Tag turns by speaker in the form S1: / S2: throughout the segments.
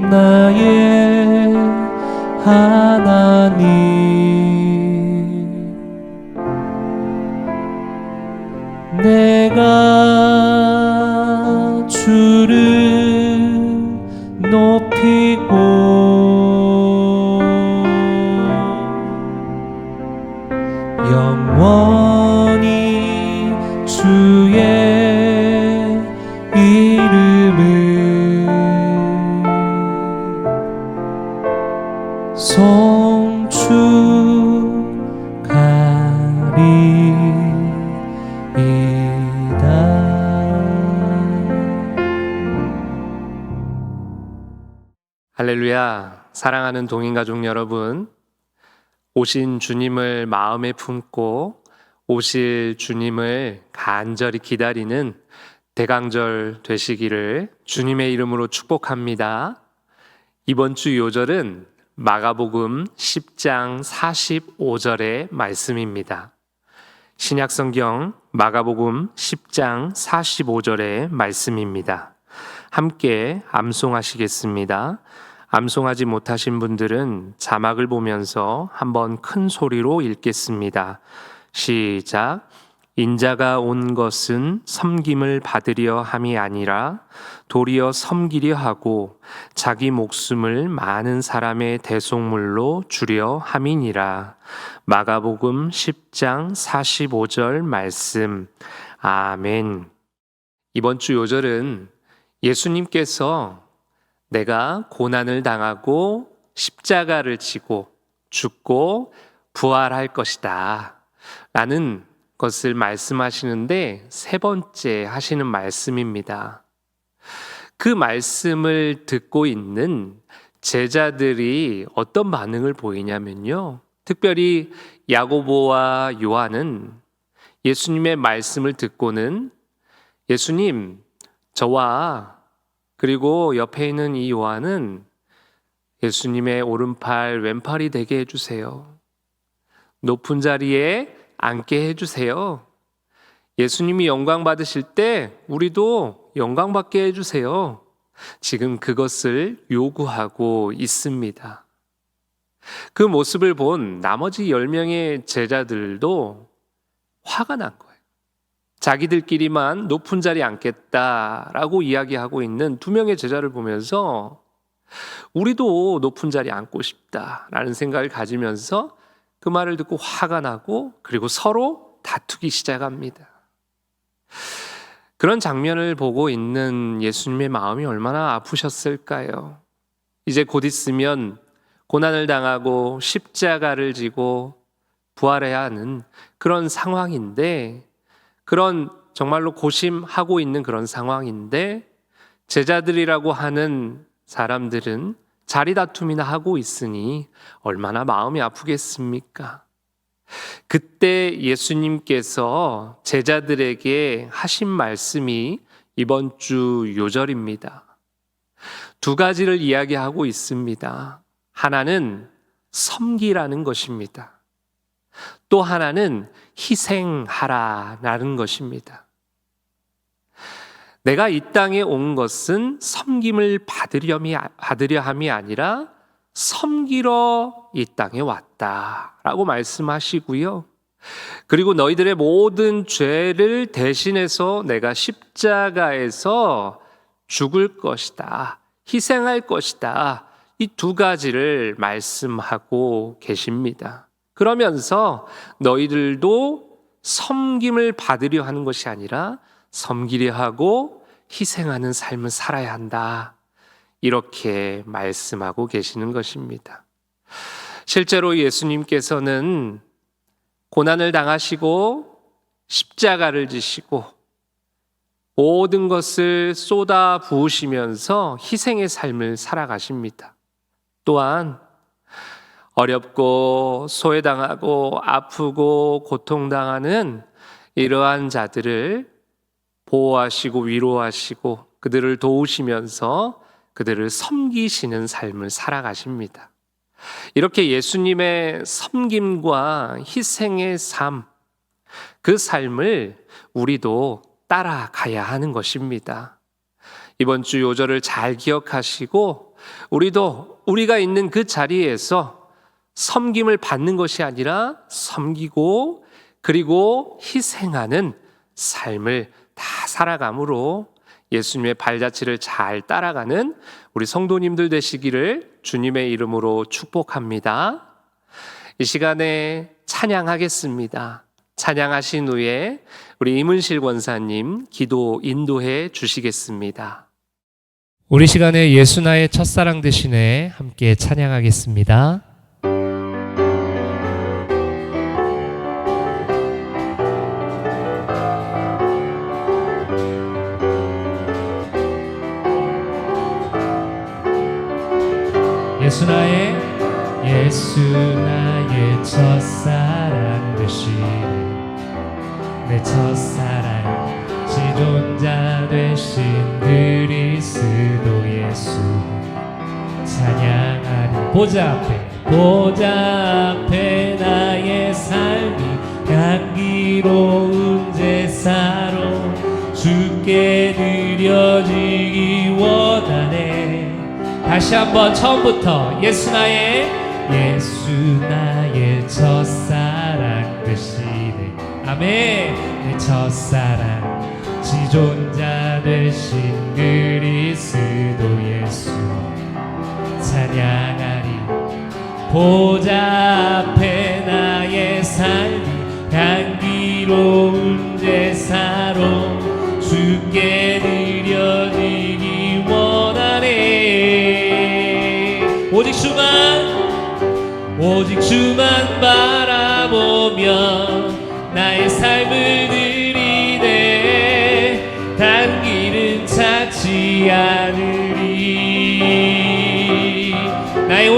S1: 나의 하나님, 내가 주를 높이고 영원히 주의 이름을
S2: 할렐루야. 사랑하는 동행가족 여러분, 오신 주님을 마음에 품고 오실 주님을 간절히 기다리는 대강절 되시기를 주님의 이름으로 축복합니다. 이번 주 요절은 마가복음 10장 45절의 말씀입니다. 신약성경 마가복음 10장 45절의 말씀입니다. 함께 암송하시겠습니다. 암송하지 못하신 분들은 자막을 보면서 한번 큰 소리로 읽겠습니다. 시작. 인자가 온 것은 섬김을 받으려 함이 아니라 도리어 섬기려 하고 자기 목숨을 많은 사람의 대속물로 주려 함이니라. 마가복음 10장 45절 말씀. 아멘. 이번 주 요절은 예수님께서 내가 고난을 당하고 십자가를 지고 죽고 부활할 것이다 라는 것을 말씀하시는데 세 번째 하시는 말씀입니다. 그 말씀을 듣고 있는 제자들이 어떤 반응을 보이냐면요, 특별히 야고보와 요한은 예수님의 말씀을 듣고는 예수님, 저와 그리고 옆에 있는 이 요한은 예수님의 오른팔 왼팔이 되게 해주세요. 높은 자리에 앉게 해주세요. 예수님이 영광 받으실 때 우리도 영광 받게 해주세요. 지금 그것을 요구하고 있습니다. 그 모습을 본 나머지 10명의 제자들도 화가 난 거예요. 자기들끼리만 높은 자리에 앉겠다라고 이야기하고 있는 2명의 제자를 보면서 우리도 높은 자리에 앉고 싶다라는 생각을 가지면서 그 말을 듣고 화가 나고 그리고 서로 다투기 시작합니다. 그런 장면을 보고 있는 예수님의 마음이 얼마나 아프셨을까요? 이제 곧 있으면 고난을 당하고 십자가를 지고 부활해야 하는 그런 상황인데, 그런 정말로 고심하고 있는 그런 상황인데 제자들이라고 하는 사람들은 자리 다툼이나 하고 있으니 얼마나 마음이 아프겠습니까? 그때 예수님께서 제자들에게 하신 말씀이 이번 주 요절입니다. 2가지를 이야기하고 있습니다. 하나는 섬기라는 것입니다. 또 하나는 희생하라라는 것입니다. 내가 이 땅에 온 것은 섬김을 받으려 함이 아니라 섬기러 이 땅에 왔다라고 말씀하시고요. 그리고 너희들의 모든 죄를 대신해서 내가 십자가에서 죽을 것이다, 희생할 것이다, 이 2가지를 말씀하고 계십니다. 그러면서 너희들도 섬김을 받으려 하는 것이 아니라 섬기려 하고 희생하는 삶을 살아야 한다, 이렇게 말씀하고 계시는 것입니다. 실제로 예수님께서는 고난을 당하시고 십자가를 지시고 모든 것을 쏟아 부으시면서 희생의 삶을 살아가십니다. 또한 어렵고 소외당하고 아프고 고통당하는 이러한 자들을 보호하시고 위로하시고 그들을 도우시면서 그들을 섬기시는 삶을 살아가십니다. 이렇게 예수님의 섬김과 희생의 삶, 그 삶을 우리도 따라가야 하는 것입니다. 이번 주 요절을 잘 기억하시고 우리도 우리가 있는 그 자리에서 섬김을 받는 것이 아니라 섬기고 그리고 희생하는 삶을 다 살아감으로 예수님의 발자취를 잘 따라가는 우리 성도님들 되시기를 주님의 이름으로 축복합니다. 이 시간에 찬양하겠습니다. 찬양하신 후에 우리 임은실 권사님 기도 인도해 주시겠습니다.
S1: 우리 시간에 예수 나의 첫사랑 되시네 함께 찬양하겠습니다. 예수 나의 첫사랑 되시네 내 첫사랑 지존자 되신 그리스도 예수 찬양하리 보좌 앞에 나의 삶이 향기로운 제사로 주께 드려지기 원하네. 다시 한번 처음부터 예수 나의 첫사랑 되시네. 아멘. 내 첫사랑 지존자 되신 그리스도 예수 찬양하리. 보좌 앞에 나의 삶이 향기로운 제사로 주께 드려지기 원하네. 오직 주만 바라보며 나의 삶을 드리네. 다른 길은 찾지 않으리. 나의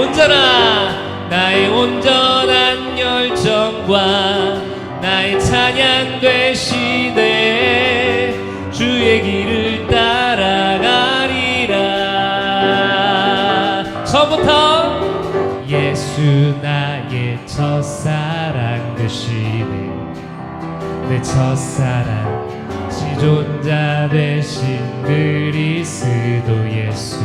S1: 온전한 열정과 나의 찬양 되시네. 주의 길을 따라가리라. 처음부터 예수 나의 첫사랑 되시네. 내 첫사랑 지존자 되신 그리스도 예수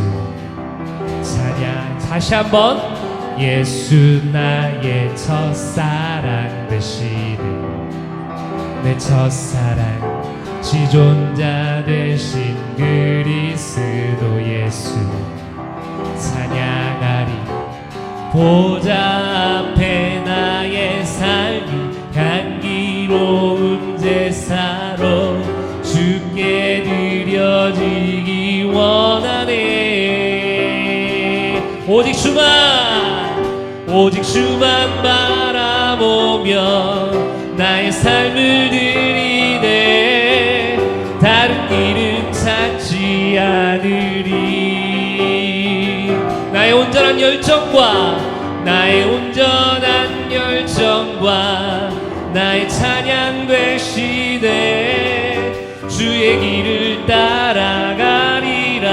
S1: 찬양. 다시 한번 예수 나의 첫사랑 되시네. 내 첫사랑 지존자 되신 그리스도 예수 찬양하리. 보좌 앞에 나의 삶이 향기로운 제사로 주께 드려지기 원하네. 오직 주만 바라보며 나의 삶을 드리네. 다른 길은 찾지 않으리. 나의 온전한 열정과 나의 찬양 되시네. 주의 길을 따라가리라.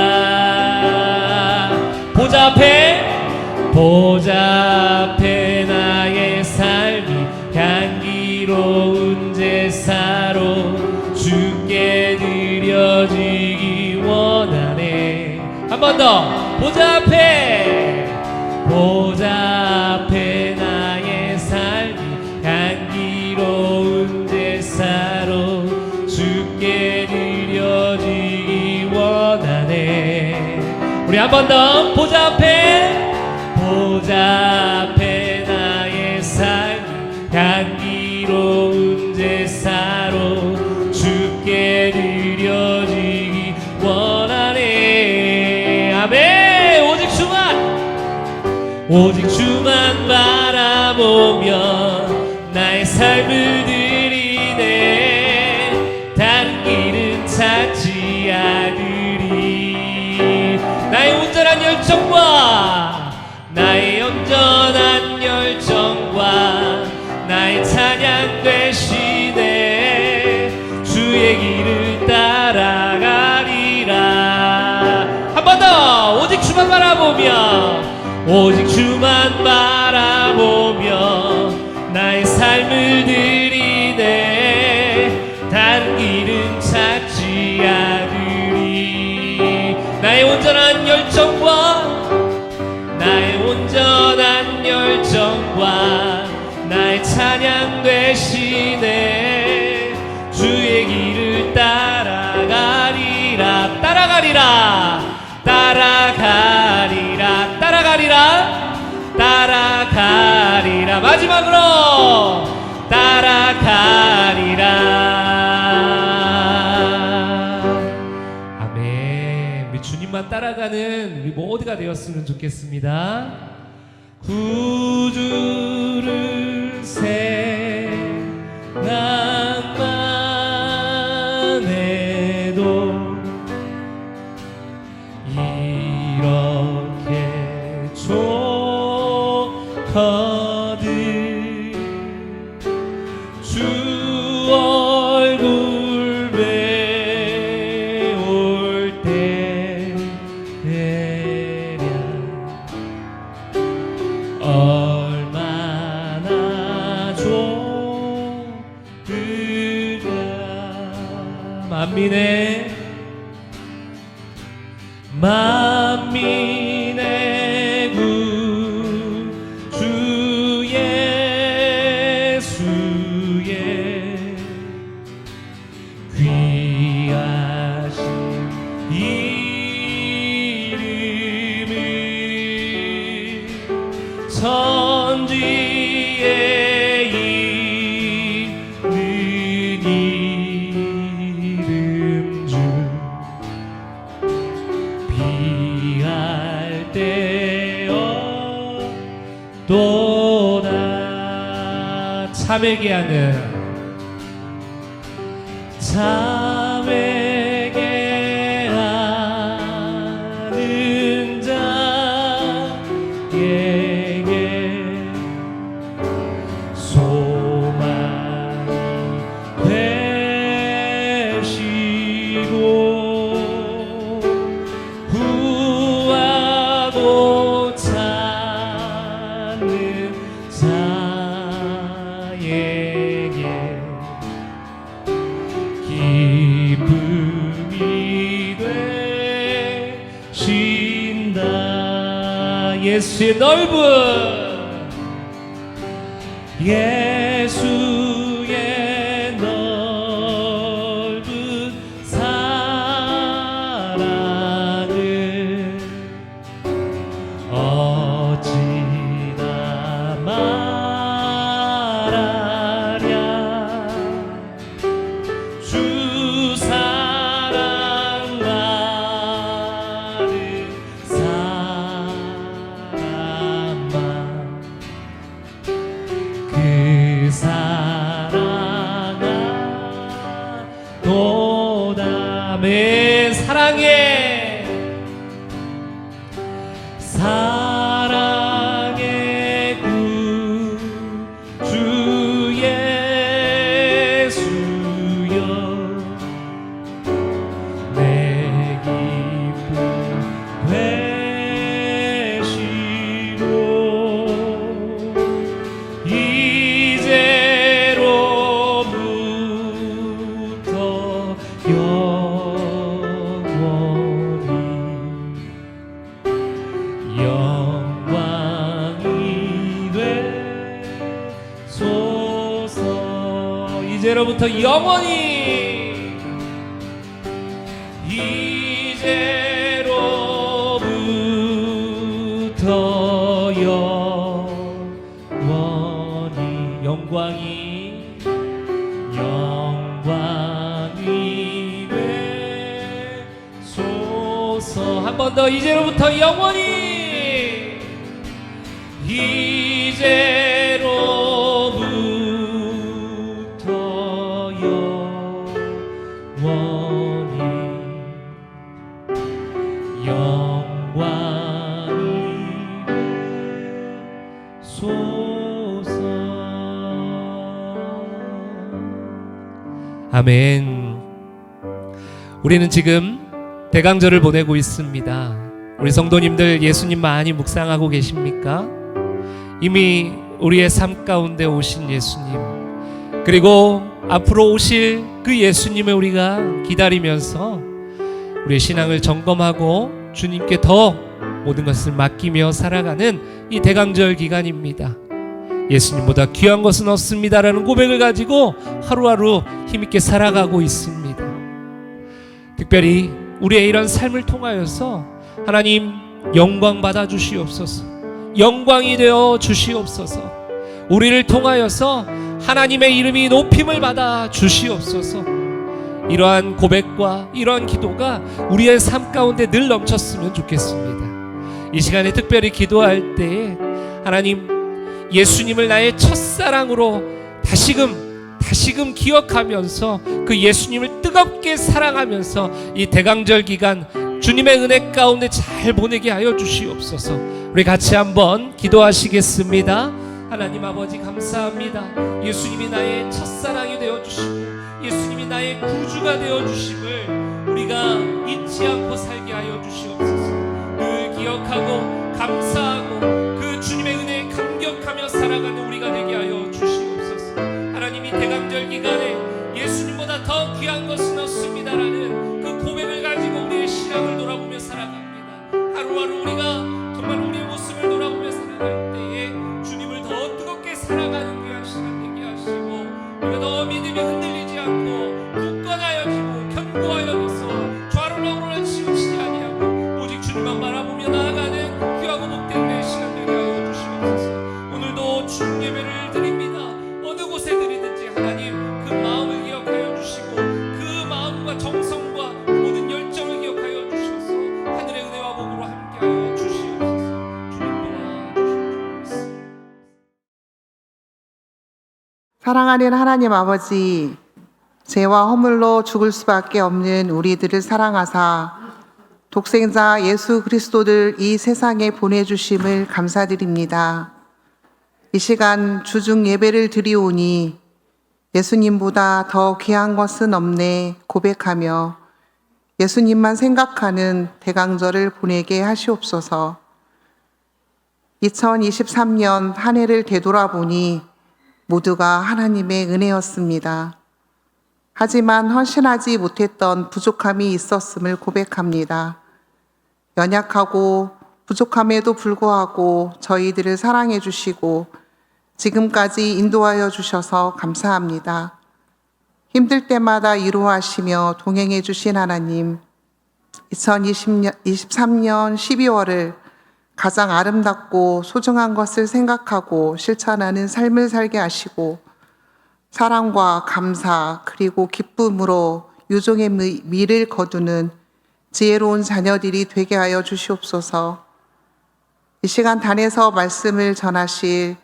S1: 보좌 앞에 나의 삶이 향기로운 제사로 주께 드려지기 원하네. 한 번 더. 보좌 앞에 나의 삶이 향기로운 제사로 주께 드려지기 원하네. 우리 한 번 더. 보좌 앞에 나의 삶이 향기로운 제사로 주께 드려지기 원하네. 아멘. 오직 주만 바라보며 나의 삶을 드리네. 다른 길은 찾지 않으리. 나의 온전한 열정과 나의 찬양 되시네. 주의 길을 따라가리라. 한 번 더. 오직 주만 바라보며 나의 삶을 드리네. 다른 길은 찾지 않으리. 온전한 열정과 나의 온전한 열정과 나의 찬양 되시네. 주의 길을 따라가리라 따라가리라 따라가리라 따라가리라 따라가리라. 마지막으로 따라가리라. 아멘. 우리 주님만 따라가는 우리 모두가 되었으면 좋겠습니다. 구주를 생각만 해도 이렇게 좋거든. 주 얼굴 배울 때면 얼마나 좋으랴. 만민의 구주 예수의 귀하신 이름을 천지에 있는 이름 중 비할 때여 또다. 참회게 하는 참회게 하는 자에게 소망이 되시고 구하고 찾는 자에게 기쁨이 되신다. 예수의 넓은 사랑을 어찌나 말하랴. 주 사랑 많은 사람만 그 사랑아 도담의 사랑의 구주 예수여 내 기쁨 되시고 이제로부터 영원히 영광이 되소서. 이제로부터 영원히 이제로부터 영원히 영광이 되소서. 한 번 더 이제로부터 영원히 이제로부터 영원히 영광이 되소서. 아멘. 우리는 지금 대강절을 보내고 있습니다. 우리 성도님들 예수님 많이 묵상하고 계십니까? 이미 우리의 삶 가운데 오신 예수님, 그리고 앞으로 오실 그 예수님을 우리가 기다리면서 우리의 신앙을 점검하고 주님께 더 모든 것을 맡기며 살아가는 이 대강절 기간입니다. 예수님보다 귀한 것은 없습니다라는 고백을 가지고 하루하루 힘있게 살아가고 있습니다. 특별히 우리의 이런 삶을 통하여서 하나님 영광 받아 주시옵소서. 영광이 되어 주시옵소서. 우리를 통하여서 하나님의 이름이 높임을 받아 주시옵소서. 이러한 고백과 이러한 기도가 우리의 삶 가운데 늘 넘쳤으면 좋겠습니다. 이 시간에 특별히 기도할 때에 하나님 예수님을 나의 첫사랑으로 다시금 기억하면서 그 예수님을 뜨겁게 사랑하면서 이 대강절 기간 주님의 은혜 가운데 잘 보내게 하여 주시옵소서. 우리 같이 한번 기도하시겠습니다. 하나님 아버지 감사합니다. 예수님이 나의 첫사랑이 되어주시고 예수님이 나의 구주가 되어주심을 우리가 잊지 않고 살게 하여 주시옵소서. 늘 기억하고 감사하고 그 주님의 은혜에 감격하며 살아가는 우리가 되게 하여 주시옵소서. 하나님이 대강절 기간에 예수님보다 더 귀한 것은 없습니다라는 그 고백을 가지고 우리의 신앙을 돌아보며 살아갑니다. 하루하루 우리가 정말 우리의 모습을 돌아보며 살아갈 때에 주님을 더 뜨겁게 살아가는 귀한 시간 되게 하시고 우리가 더 믿음이 흔들리지 않고 굳건하여지고 견고하여져서 좌로나 우로나 치우치지 아니하고 오직 주님만 바라보며 나아가는 귀하고 복된 우리의 시간 되게 하여 주시옵소서. 오늘도 주님 예배를 드립니다. 어느 곳에 드리든지 하나님 그 마음을 기억하여 주시고 그 마음과 정성과 모든 열정을 기억하여 주셔서 하늘의 은혜와 복으로 함께하여 주시옵소서. 주님 도와주시옵소서.
S3: 사랑하는 하나님 아버지, 죄와 허물로 죽을 수밖에 없는 우리들을 사랑하사 독생자 예수 그리스도를 이 세상에 보내주심을 감사드립니다. 이 시간 주중 예배를 드리오니 예수님보다 더 귀한 것은 없네 고백하며 예수님만 생각하는 대강절을 보내게 하시옵소서. 2023년 한 해를 되돌아보니 모두가 하나님의 은혜였습니다. 하지만 헌신하지 못했던 부족함이 있었음을 고백합니다. 연약하고 부족함에도 불구하고 저희들을 사랑해 주시고 지금까지 인도하여 주셔서 감사합니다. 힘들 때마다 위로하시며 동행해 주신 하나님, 2023년 12월을 가장 아름답고 소중한 것을 생각하고 실천하는 삶을 살게 하시고 사랑과 감사 그리고 기쁨으로 유종의 미를 거두는 지혜로운 자녀들이 되게 하여 주시옵소서. 이 시간 단에서 말씀을 전하실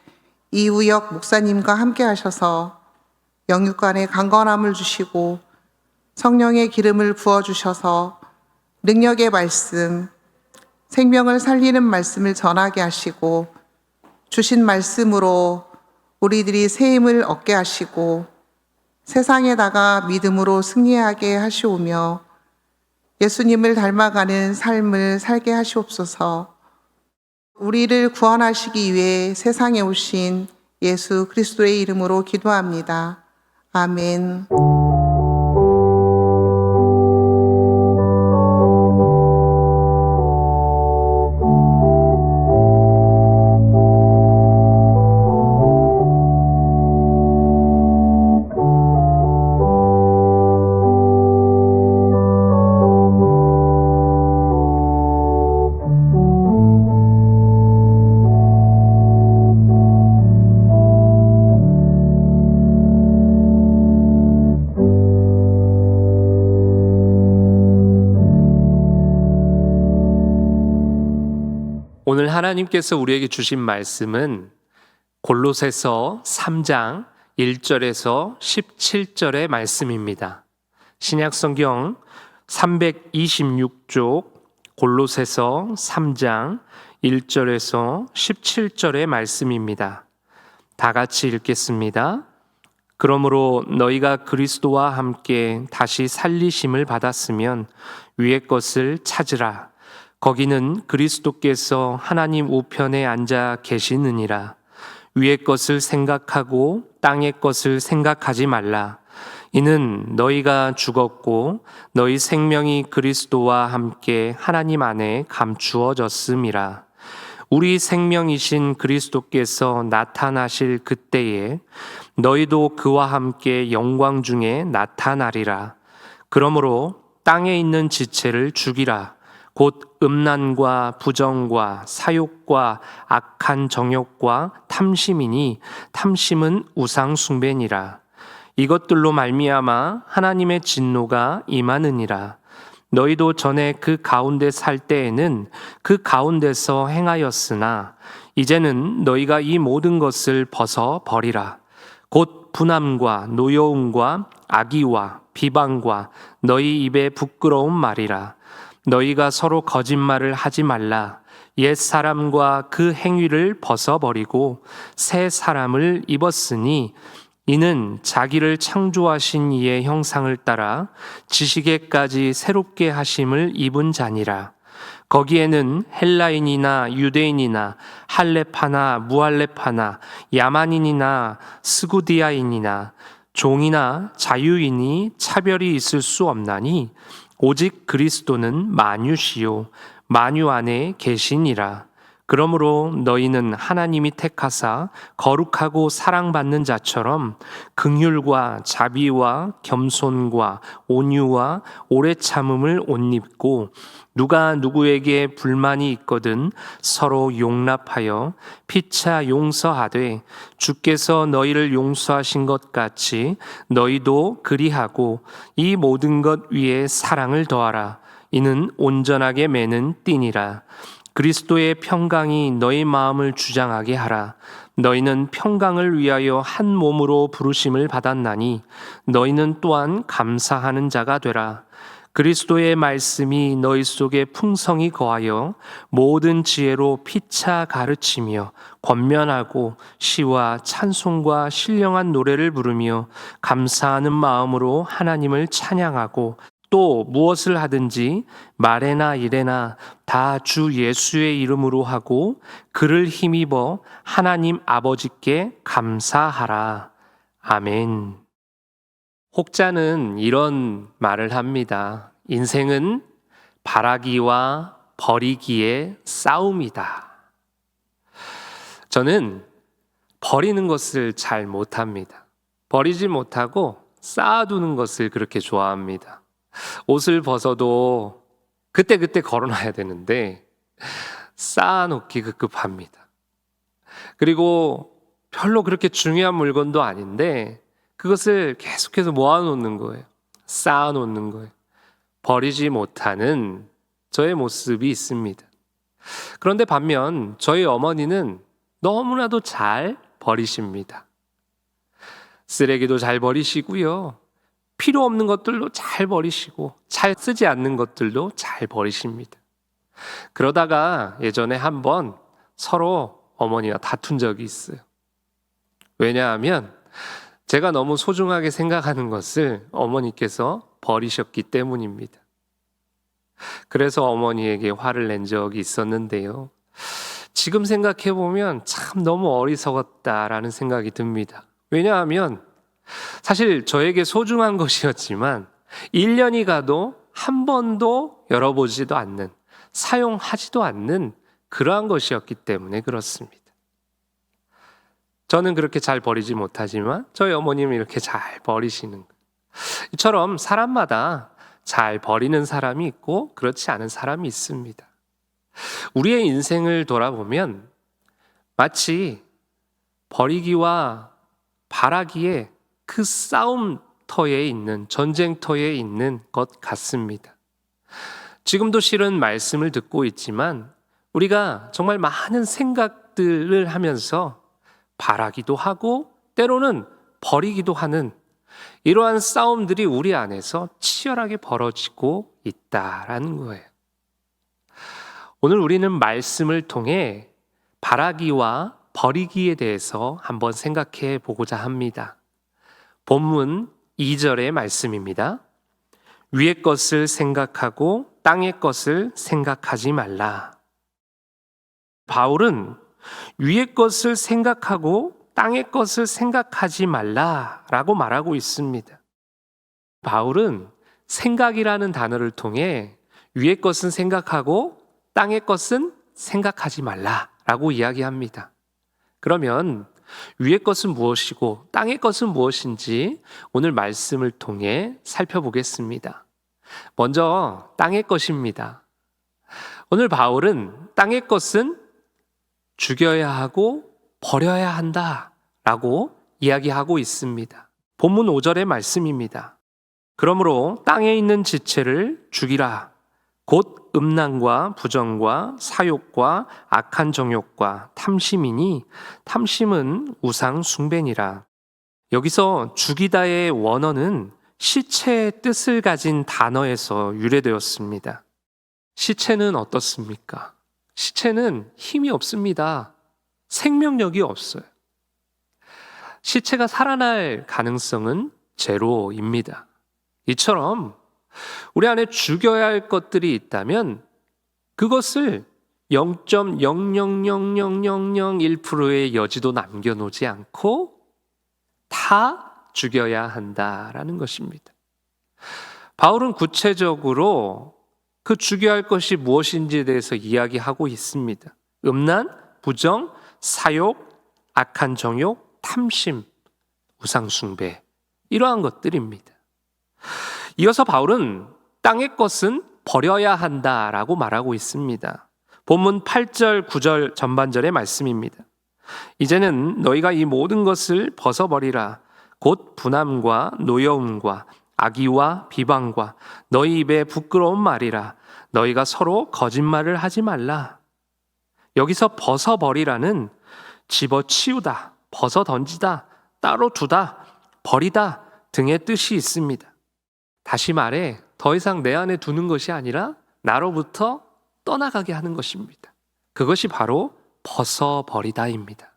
S3: 이우혁 목사님과 함께 하셔서 영육간의 강건함을 주시고 성령의 기름을 부어주셔서 능력의 말씀, 생명을 살리는 말씀을 전하게 하시고 주신 말씀으로 우리들이 새 힘을 얻게 하시고 세상에다가 믿음으로 승리하게 하시오며 예수님을 닮아가는 삶을 살게 하시옵소서. 우리를 구원하시기 위해 세상에 오신 예수 그리스도의 이름으로 기도합니다. 아멘.
S2: 오늘 하나님께서 우리에게 주신 말씀은 골로새서 3장 1절에서 17절의 말씀입니다. 신약성경 326쪽 골로새서 3장 1절에서 17절의 말씀입니다. 다 같이 읽겠습니다. 그러므로 너희가 그리스도와 함께 다시 살리심을 받았으면 위의 것을 찾으라. 거기는 그리스도께서 하나님 우편에 앉아 계시느니라. 위의 것을 생각하고 땅의 것을 생각하지 말라. 이는 너희가 죽었고 너희 생명이 그리스도와 함께 하나님 안에 감추어졌음이라. 우리 생명이신 그리스도께서 나타나실 그때에 너희도 그와 함께 영광 중에 나타나리라. 그러므로 땅에 있는 지체를 죽이라. 곧 음란과 부정과 사욕과 악한 정욕과 탐심이니 탐심은 우상 숭배니라. 이것들로 말미암아 하나님의 진노가 임하느니라. 너희도 전에 그 가운데 살 때에는 그 가운데서 행하였으나 이제는 너희가 이 모든 것을 벗어 버리라. 곧 분함과 노여움과 악의와 비방과 너희 입에 부끄러운 말이라. 너희가 서로 거짓말을 하지 말라. 옛 사람과 그 행위를 벗어버리고 새 사람을 입었으니 이는 자기를 창조하신 이의 형상을 따라 지식에까지 새롭게 하심을 입은 자니라. 거기에는 헬라인이나 유대인이나 할렙파나 무할렙파나 야만인이나 스구디아인이나 종이나 자유인이 차별이 있을 수 없나니 오직 그리스도는 만유시요 만유 안에 계시니라. 그러므로 너희는 하나님이 택하사 거룩하고 사랑받는 자처럼 긍휼과 자비와 겸손과 온유와 오래 참음을 옷 입고 누가 누구에게 불만이 있거든 서로 용납하여 피차 용서하되 주께서 너희를 용서하신 것 같이 너희도 그리하고 이 모든 것 위에 사랑을 더하라. 이는 온전하게 매는 띠니라. 그리스도의 평강이 너희 마음을 주장하게 하라. 너희는 평강을 위하여 한 몸으로 부르심을 받았나니 너희는 또한 감사하는 자가 되라. 그리스도의 말씀이 너희 속에 풍성히 거하여 모든 지혜로 피차 가르치며 권면하고 시와 찬송과 신령한 노래를 부르며 감사하는 마음으로 하나님을 찬양하고 또 무엇을 하든지 말에나 일에나 다 주 예수의 이름으로 하고 그를 힘입어 하나님 아버지께 감사하라. 아멘. 혹자는 이런 말을 합니다. 인생은 바라기와 버리기의 싸움이다. 저는 버리는 것을 잘 못합니다. 버리지 못하고 쌓아두는 것을 그렇게 좋아합니다. 옷을 벗어도 그때그때 걸어놔야 되는데 쌓아놓기 급급합니다. 그리고 별로 그렇게 중요한 물건도 아닌데 그것을 계속해서 모아놓는 거예요. 쌓아놓는 거예요. 버리지 못하는 저의 모습이 있습니다. 그런데 반면 저희 어머니는 너무나도 잘 버리십니다. 쓰레기도 잘 버리시고요. 필요 없는 것들도 잘 버리시고 잘 쓰지 않는 것들도 잘 버리십니다. 그러다가 예전에 한번 서로 어머니와 다툰 적이 있어요. 왜냐하면 제가 너무 소중하게 생각하는 것을 어머니께서 버리셨기 때문입니다. 그래서 어머니에게 화를 낸 적이 있었는데요. 지금 생각해보면 참 너무 어리석었다라는 생각이 듭니다. 왜냐하면 사실 저에게 소중한 것이었지만 1년이 가도 한 번도 열어보지도 않는, 사용하지도 않는 그러한 것이었기 때문에 그렇습니다. 저는 그렇게 잘 버리지 못하지만 저희 어머님은 이렇게 잘 버리시는 거예요. 이처럼 사람마다 잘 버리는 사람이 있고 그렇지 않은 사람이 있습니다. 우리의 인생을 돌아보면 마치 버리기와 바라기에 그 싸움터에 있는, 전쟁터에 있는 것 같습니다. 지금도 실은 말씀을 듣고 있지만 우리가 정말 많은 생각들을 하면서 바라기도 하고 때로는 버리기도 하는 이러한 싸움들이 우리 안에서 치열하게 벌어지고 있다라는 거예요. 오늘 우리는 말씀을 통해 바라기와 버리기에 대해서 한번 생각해 보고자 합니다. 본문 2절의 말씀입니다. 위의 것을 생각하고 땅의 것을 생각하지 말라. 바울은 위의 것을 생각하고 땅의 것을 생각하지 말라라고 말하고 있습니다. 바울은 생각이라는 단어를 통해 위의 것은 생각하고 땅의 것은 생각하지 말라라고 이야기합니다. 그러면 위의 것은 무엇이고 땅의 것은 무엇인지 오늘 말씀을 통해 살펴보겠습니다. 먼저 땅의 것입니다. 오늘 바울은 땅의 것은 죽여야 하고 버려야 한다라고 이야기하고 있습니다. 본문 5절의 말씀입니다. 그러므로 땅에 있는 지체를 죽이라. 곧 음란과 부정과 사욕과 악한 정욕과 탐심이니 탐심은 우상 숭배니라. 여기서 죽이다의 원어는 시체의 뜻을 가진 단어에서 유래되었습니다. 시체는 어떻습니까? 시체는 힘이 없습니다. 생명력이 없어요. 시체가 살아날 가능성은 제로입니다. 이처럼 우리 안에 죽여야 할 것들이 있다면 그것을 0.0000001%의 여지도 남겨놓지 않고 다 죽여야 한다라는 것입니다. 바울은 구체적으로 그 죽여야 할 것이 무엇인지에 대해서 이야기하고 있습니다. 음란, 부정, 사욕, 악한 정욕, 탐심, 우상숭배, 이러한 것들입니다. 이어서 바울은 땅의 것은 버려야 한다라고 말하고 있습니다. 본문 8절, 9절 전반절의 말씀입니다. 이제는 너희가 이 모든 것을 벗어버리라. 곧 분함과 노여움과 악의와 비방과 너희 입에 부끄러운 말이라. 너희가 서로 거짓말을 하지 말라. 여기서 벗어버리라는 집어치우다, 벗어던지다, 따로 두다, 버리다 등의 뜻이 있습니다. 다시 말해 더 이상 내 안에 두는 것이 아니라 나로부터 떠나가게 하는 것입니다. 그것이 바로 벗어버리다입니다.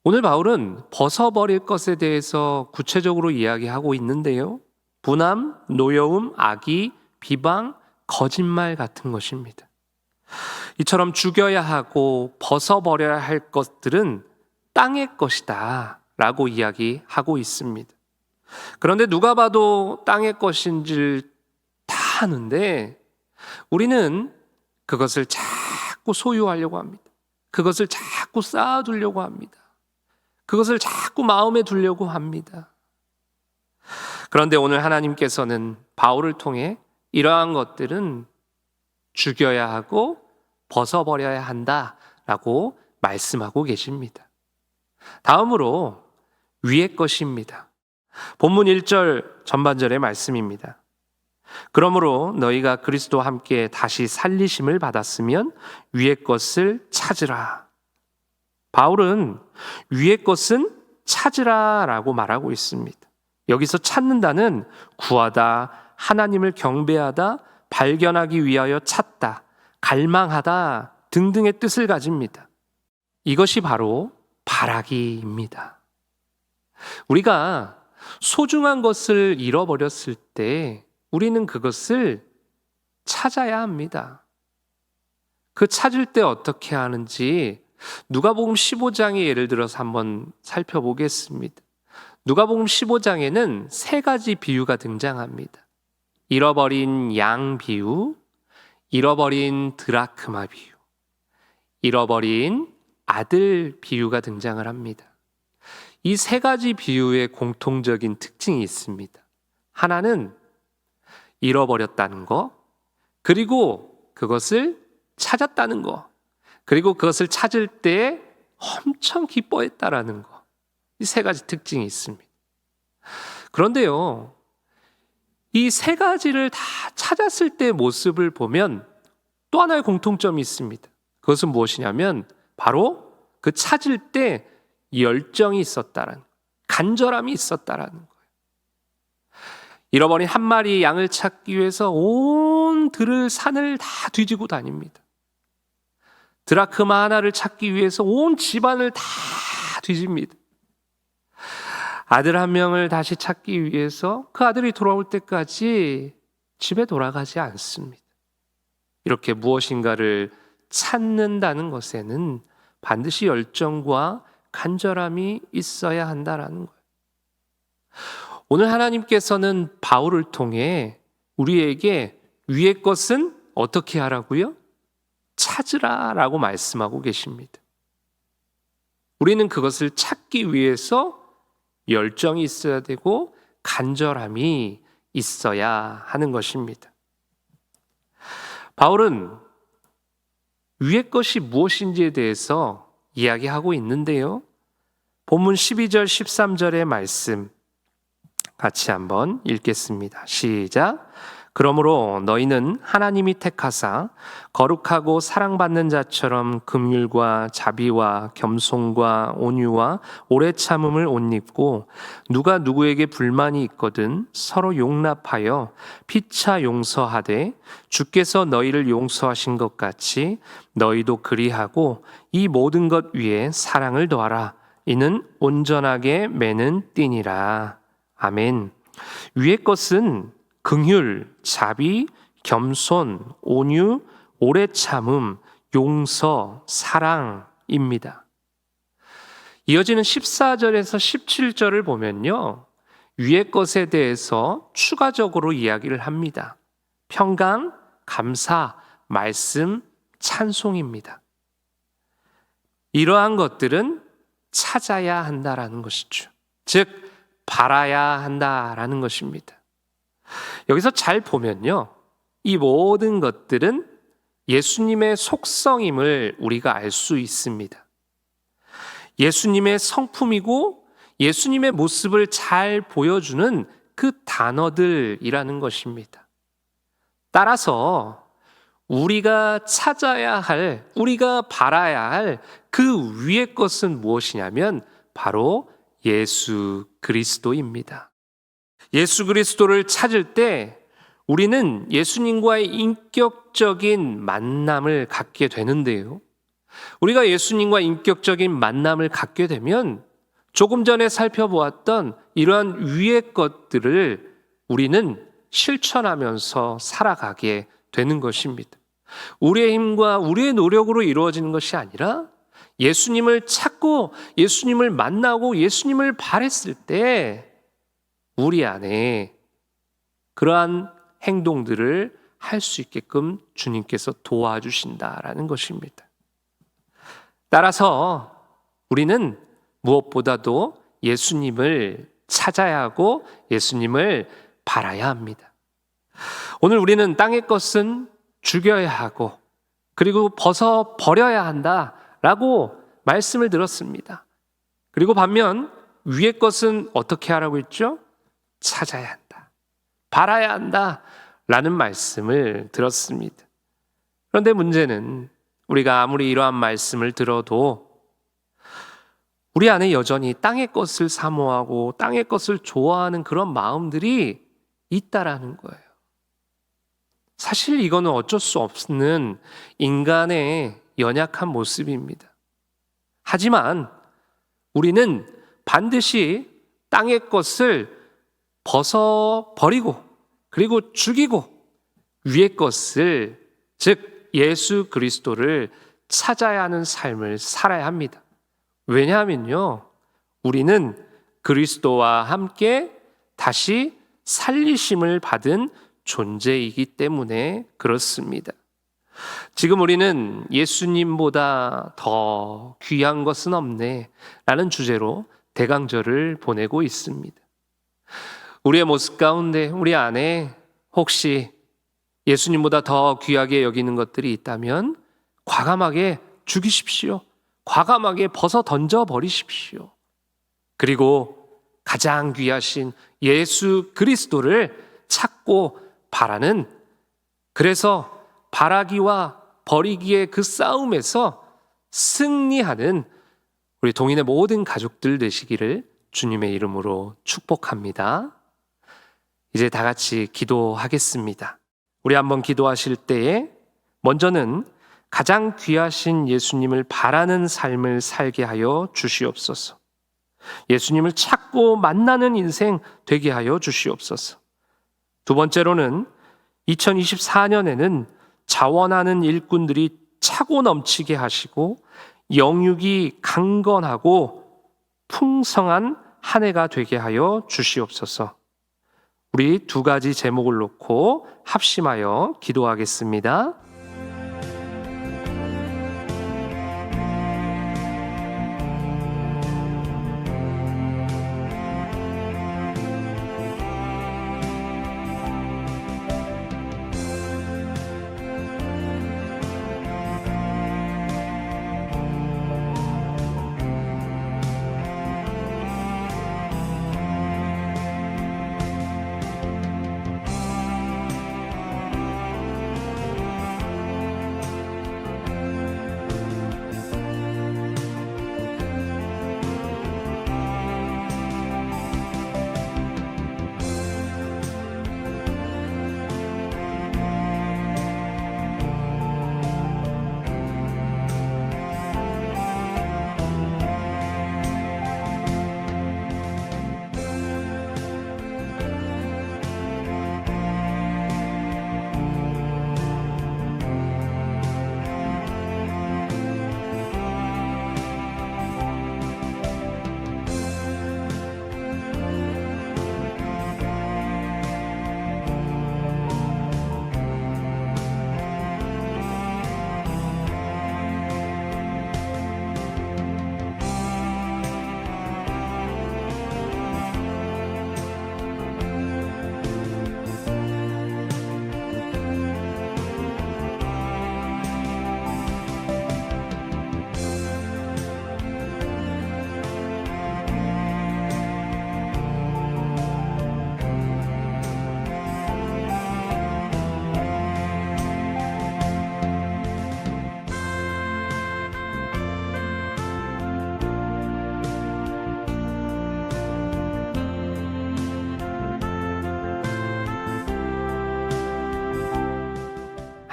S2: 오늘 바울은 벗어버릴 것에 대해서 구체적으로 이야기하고 있는데요. 분함, 노여움, 악의, 비방, 거짓말 같은 것입니다. 이처럼 죽여야 하고 벗어버려야 할 것들은 땅의 것이다 라고 이야기하고 있습니다. 그런데 누가 봐도 땅의 것인지 다 아는데 우리는 그것을 자꾸 소유하려고 합니다. 그것을 자꾸 쌓아두려고 합니다. 그것을 자꾸 마음에 두려고 합니다. 그런데 오늘 하나님께서는 바울을 통해 이러한 것들은 죽여야 하고 벗어버려야 한다라고 말씀하고 계십니다. 다음으로 위의 것입니다. 본문 1절 전반절의 말씀입니다. 그러므로 너희가 그리스도와 함께 다시 살리심을 받았으면 위의 것을 찾으라. 바울은 위의 것은 찾으라라고 말하고 있습니다. 여기서 찾는다는 구하다, 하나님을 경배하다, 발견하기 위하여 찾다, 갈망하다 등등의 뜻을 가집니다. 이것이 바로 바라기입니다. 우리가 소중한 것을 잃어버렸을 때 우리는 그것을 찾아야 합니다. 그 찾을 때 어떻게 하는지 누가복음 15장에 예를 들어서 한번 살펴보겠습니다. 누가복음 15장에는 세 가지 비유가 등장합니다. 잃어버린 양 비유, 잃어버린 드라크마 비유, 잃어버린 아들 비유가 등장을 합니다. 이 세 가지 비유의 공통적인 특징이 있습니다. 하나는 잃어버렸다는 거, 그리고 그것을 찾았다는 거, 그리고 그것을 찾을 때 엄청 기뻐했다라는 거. 이 세 가지 특징이 있습니다. 그런데요, 이 세 가지를 다 찾았을 때의 모습을 보면 또 하나의 공통점이 있습니다. 그것은 무엇이냐면 바로 그 찾을 때 열정이 있었다라는, 간절함이 있었다라는 거예요. 잃어버린 한 마리 양을 찾기 위해서 온 들을 산을 다 뒤지고 다닙니다. 드라크마 하나를 찾기 위해서 온 집안을 다 뒤집니다. 아들 한 명을 다시 찾기 위해서 그 아들이 돌아올 때까지 집에 돌아가지 않습니다. 이렇게 무엇인가를 찾는다는 것에는 반드시 열정과 간절함이 있어야 한다라는 거예요. 오늘 하나님께서는 바울을 통해 우리에게 위의 것은 어떻게 하라고요? 찾으라라고 말씀하고 계십니다. 우리는 그것을 찾기 위해서 열정이 있어야 되고 간절함이 있어야 하는 것입니다. 바울은 위의 것이 무엇인지에 대해서 이야기하고 있는데요. 본문 12절 13절의 말씀 같이 한번 읽겠습니다. 시작. 그러므로 너희는 하나님이 택하사 거룩하고 사랑받는 자처럼 긍휼과 자비와 겸손과 온유와 오래 참음을 옷 입고 누가 누구에게 불만이 있거든 서로 용납하여 피차 용서하되 주께서 너희를 용서하신 것 같이 너희도 그리하고 이 모든 것 위에 사랑을 더하라. 이는 온전하게 매는 띠니라. 아멘. 위의 것은 긍휼, 자비, 겸손, 온유, 오래 참음, 용서, 사랑입니다. 이어지는 14절에서 17절을 보면요. 위의 것에 대해서 추가적으로 이야기를 합니다. 평강, 감사, 말씀, 찬송입니다. 이러한 것들은 찾아야 한다라는 것이죠. 즉, 바라야 한다라는 것입니다. 여기서 잘 보면요. 이 모든 것들은 예수님의 속성임을 우리가 알 수 있습니다. 예수님의 성품이고 예수님의 모습을 잘 보여주는 그 단어들이라는 것입니다. 따라서 우리가 찾아야 할, 우리가 바라야 할 그 위의 것은 무엇이냐면 바로 예수 그리스도입니다. 예수 그리스도를 찾을 때 우리는 예수님과의 인격적인 만남을 갖게 되는데요. 우리가 예수님과 인격적인 만남을 갖게 되면 조금 전에 살펴보았던 이러한 위의 것들을 우리는 실천하면서 살아가게 되는 것입니다. 우리의 힘과 우리의 노력으로 이루어지는 것이 아니라 예수님을 찾고 예수님을 만나고 예수님을 바랬을 때 우리 안에 그러한 행동들을 할 수 있게끔 주님께서 도와주신다라는 것입니다. 따라서 우리는 무엇보다도 예수님을 찾아야 하고 예수님을 바라야 합니다. 오늘 우리는 땅의 것은 죽여야 하고 그리고 벗어 버려야 한다라고 말씀을 들었습니다. 그리고 반면 위의 것은 어떻게 하라고 했죠? 찾아야 한다. 바라야 한다. 라는 말씀을 들었습니다. 그런데 문제는 우리가 아무리 이러한 말씀을 들어도 우리 안에 여전히 땅의 것을 사모하고 땅의 것을 좋아하는 그런 마음들이 있다라는 거예요. 사실 이거는 어쩔 수 없는 인간의 연약한 모습입니다. 하지만 우리는 반드시 땅의 것을 벗어버리고 그리고 죽이고 위의 것을 즉 예수 그리스도를 찾아야 하는 삶을 살아야 합니다. 왜냐하면요, 우리는 그리스도와 함께 다시 살리심을 받은 존재이기 때문에 그렇습니다. 지금 우리는 예수님보다 더 귀한 것은 없네 라는 주제로 대강절을 보내고 있습니다. 우리의 모습 가운데 우리 안에 혹시 예수님보다 더 귀하게 여기는 것들이 있다면 과감하게 죽이십시오. 과감하게 벗어 던져버리십시오. 그리고 가장 귀하신 예수 그리스도를 찾고 바라는, 그래서 바라기와 버리기의 그 싸움에서 승리하는 우리 동인의 모든 가족들 되시기를 주님의 이름으로 축복합니다. 이제 다 같이 기도하겠습니다. 우리 한번 기도하실 때에 먼저는 가장 귀하신 예수님을 바라는 삶을 살게 하여 주시옵소서. 예수님을 찾고 만나는 인생 되게 하여 주시옵소서. 두 번째로는 2024년에는 자원하는 일꾼들이 차고 넘치게 하시고 영육이 강건하고 풍성한 한 해가 되게 하여 주시옵소서. 우리 두 가지 제목을 놓고 합심하여 기도하겠습니다.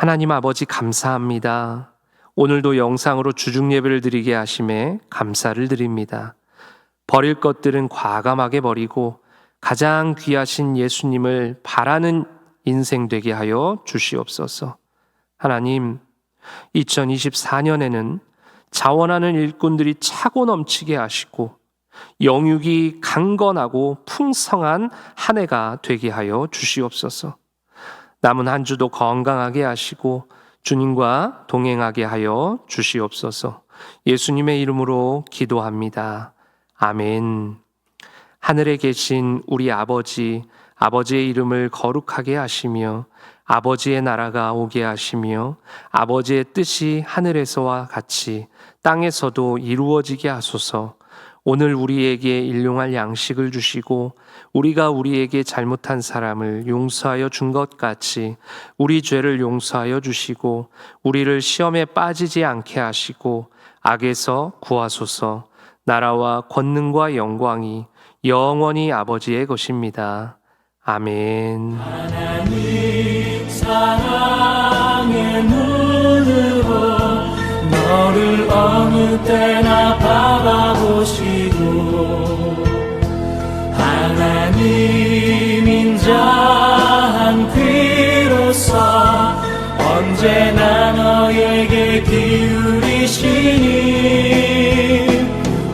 S2: 하나님 아버지 감사합니다. 오늘도 영상으로 주중 예배를 드리게 하심에 감사를 드립니다. 버릴 것들은 과감하게 버리고 가장 귀하신 예수님을 바라는 인생 되게 하여 주시옵소서. 하나님, 2024년에는 자원하는 일꾼들이 차고 넘치게 하시고 영육이 강건하고 풍성한 한 해가 되게 하여 주시옵소서. 남은 한 주도 건강하게 하시고 주님과 동행하게 하여 주시옵소서. 예수님의 이름으로 기도합니다. 아멘. 하늘에 계신 우리 아버지, 아버지의 이름을 거룩하게 하시며 아버지의 나라가 오게 하시며 아버지의 뜻이 하늘에서와 같이 땅에서도 이루어지게 하소서. 오늘 우리에게 일용할 양식을 주시고 우리가 우리에게 잘못한 사람을 용서하여 준 것 같이 우리 죄를 용서하여 주시고 우리를 시험에 빠지지 않게 하시고 악에서 구하소서. 나라와 권능과 영광이 영원히 아버지의 것입니다. 아멘.
S4: 하나님 사랑의 눈으로 너를 어느 때나 바라보시고 하나님 인자한 귀로서 언제나 너에게 기울이시니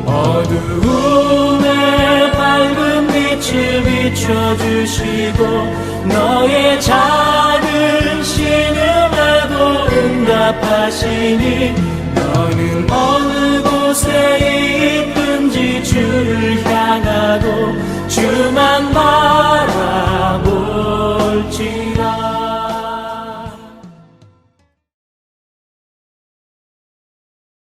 S4: 어두움에 밝은 빛을 비춰주시고 너의 작은 신음에도 응답하시니